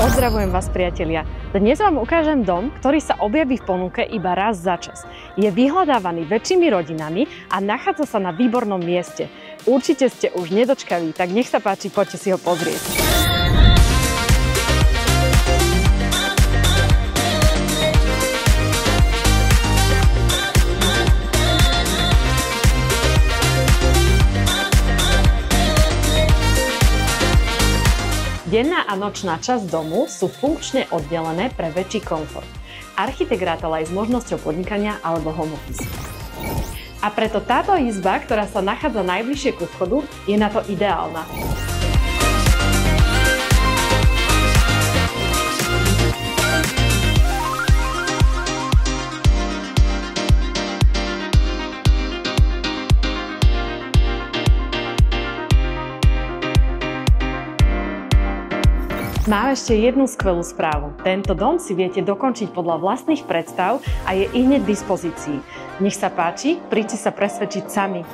Pozdravujem vás, priatelia. Dnes vám ukážem dom, ktorý sa objaví v ponuke iba raz za čas. Je vyhľadávaný väčšími rodinami a nachádza sa na výbornom mieste. Určite ste už nedočkaví, tak nech sa páči, poďte si ho pozrieť. Denná a nočná časť domu sú funkčne oddelené pre väčší komfort. Architekt rátal aj s možnosťou podnikania alebo home office. A preto táto izba, ktorá sa nachádza najbližšie ku vchodu, je na to ideálna. Mám ešte jednu skvelú správu. Tento dom si viete dokončiť podľa vlastných predstav a je ihneď v dispozícii. Nech sa páči, príďte sa presvedčiť sami.